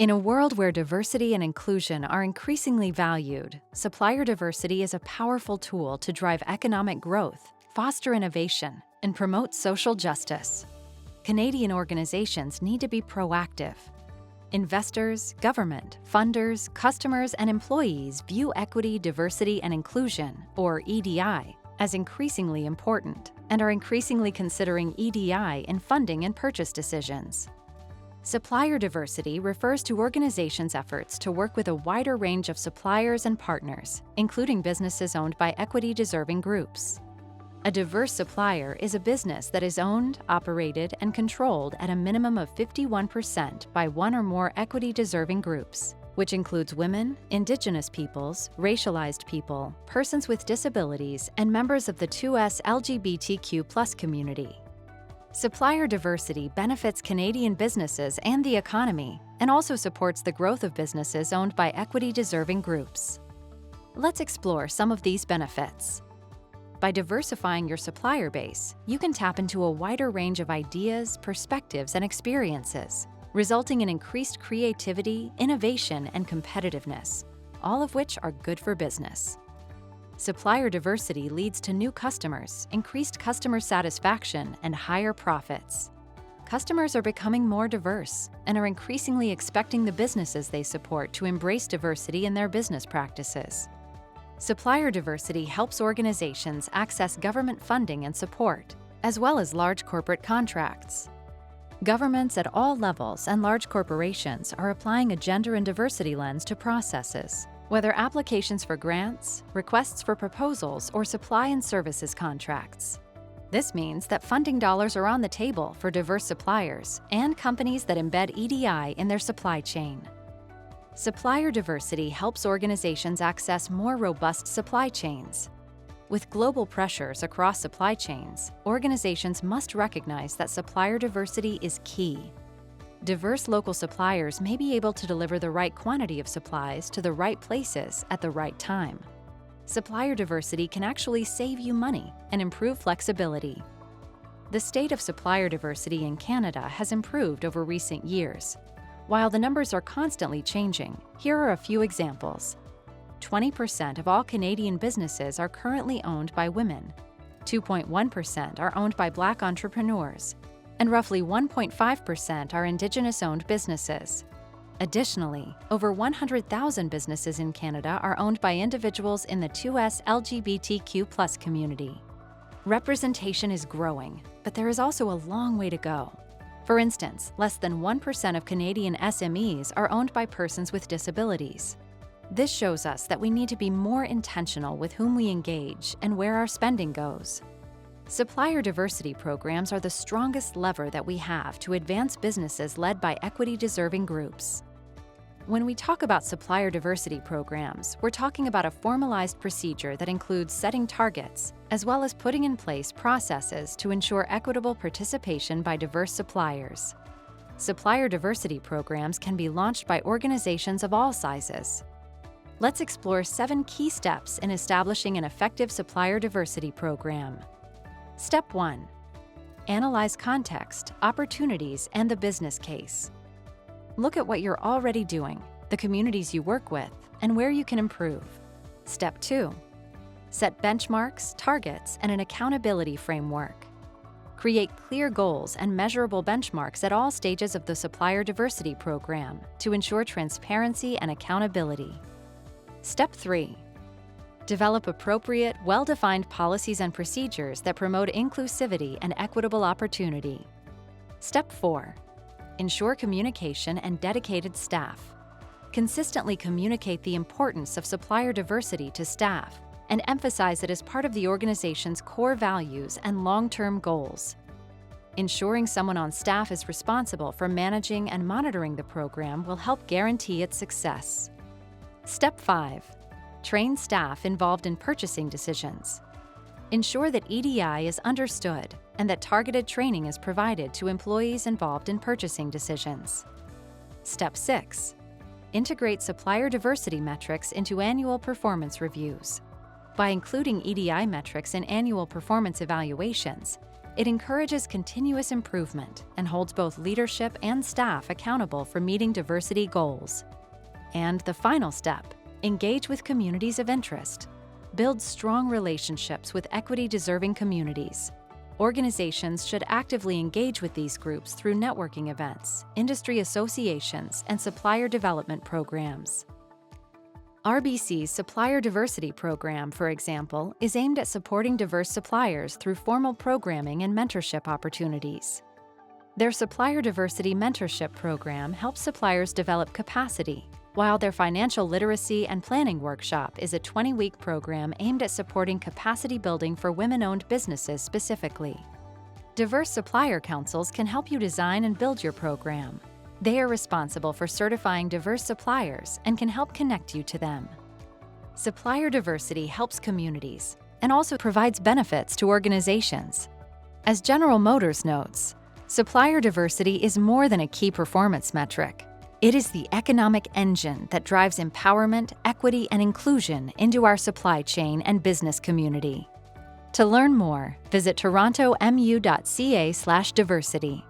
In a world where diversity and inclusion are increasingly valued, supplier diversity is a powerful tool to drive economic growth, foster innovation, and promote social justice. Canadian organizations need to be proactive. Investors, government, funders, customers, and employees view equity, diversity, and inclusion, or EDI, as increasingly important and are increasingly considering EDI in funding and purchase decisions. Supplier diversity refers to organizations' efforts to work with a wider range of suppliers and partners, including businesses owned by equity-deserving groups. A diverse supplier is a business that is owned, operated, and controlled at a minimum of 51% by one or more equity-deserving groups, which includes women, Indigenous peoples, racialized people, persons with disabilities, and members of the 2S LGBTQ+ community. Supplier diversity benefits Canadian businesses and the economy, and also supports the growth of businesses owned by equity-deserving groups. Let's explore some of these benefits. By diversifying your supplier base, you can tap into a wider range of ideas, perspectives, and experiences, resulting in increased creativity, innovation, and competitiveness, all of which are good for business. Supplier diversity leads to new customers, increased customer satisfaction, and higher profits. Customers are becoming more diverse and are increasingly expecting the businesses they support to embrace diversity in their business practices. Supplier diversity helps organizations access government funding and support, as well as large corporate contracts. Governments at all levels and large corporations are applying a gender and diversity lens to processes, whether applications for grants, requests for proposals, or supply and services contracts. This means that funding dollars are on the table for diverse suppliers and companies that embed EDI in their supply chain. Supplier diversity helps organizations access more robust supply chains. With global pressures across supply chains, organizations must recognize that supplier diversity is key. Diverse local suppliers may be able to deliver the right quantity of supplies to the right places at the right time. Supplier diversity can actually save you money and improve flexibility. The state of supplier diversity in Canada has improved over recent years. While the numbers are constantly changing, here are a few examples. 20% of all Canadian businesses are currently owned by women. 2.1% are owned by Black entrepreneurs, and roughly 1.5% are Indigenous-owned businesses. Additionally, over 100,000 businesses in Canada are owned by individuals in the 2S LGBTQ+ community. Representation is growing, but there is also a long way to go. For instance, less than 1% of Canadian SMEs are owned by persons with disabilities. This shows us that we need to be more intentional with whom we engage and where our spending goes. Supplier diversity programs are the strongest lever that we have to advance businesses led by equity-deserving groups. When we talk about supplier diversity programs, we're talking about a formalized procedure that includes setting targets, as well as putting in place processes to ensure equitable participation by diverse suppliers. Supplier diversity programs can be launched by organizations of all sizes. Let's explore 7 key steps in establishing an effective supplier diversity program. Step 1. Analyze context, opportunities, and the business case. Look at what you're already doing, the communities you work with, and where you can improve. Step 2. Set benchmarks, targets, and an accountability framework. Create clear goals and measurable benchmarks at all stages of the supplier diversity program to ensure transparency and accountability. Step 3. Develop appropriate, well-defined policies and procedures that promote inclusivity and equitable opportunity. Step 4. Ensure communication and dedicated staff. Consistently communicate the importance of supplier diversity to staff and emphasize it as part of the organization's core values and long-term goals. Ensuring someone on staff is responsible for managing and monitoring the program will help guarantee its success. Step 5. Train staff involved in purchasing decisions. Ensure that EDI is understood and that targeted training is provided to employees involved in purchasing decisions. Step 6. Integrate supplier diversity metrics into annual performance reviews. By including EDI metrics in annual performance evaluations, It encourages continuous improvement and holds both leadership and staff accountable for meeting diversity goals. And the final step, engage with communities of interest. Build strong relationships with equity-deserving communities. Organizations should actively engage with these groups through networking events, industry associations, and supplier development programs. RBC's Supplier Diversity program, for example, is aimed at supporting diverse suppliers through formal programming and mentorship opportunities. Their Supplier Diversity Mentorship program helps suppliers develop capacity, while their Financial Literacy and Planning Workshop is a 20-week program aimed at supporting capacity building for women-owned businesses specifically. Diverse supplier councils can help you design and build your program. They are responsible for certifying diverse suppliers and can help connect you to them. Supplier diversity helps communities and also provides benefits to organizations. As General Motors notes, supplier diversity is more than a key performance metric. It is the economic engine that drives empowerment, equity, and inclusion into our supply chain and business community. To learn more, visit torontomu.ca/diversity.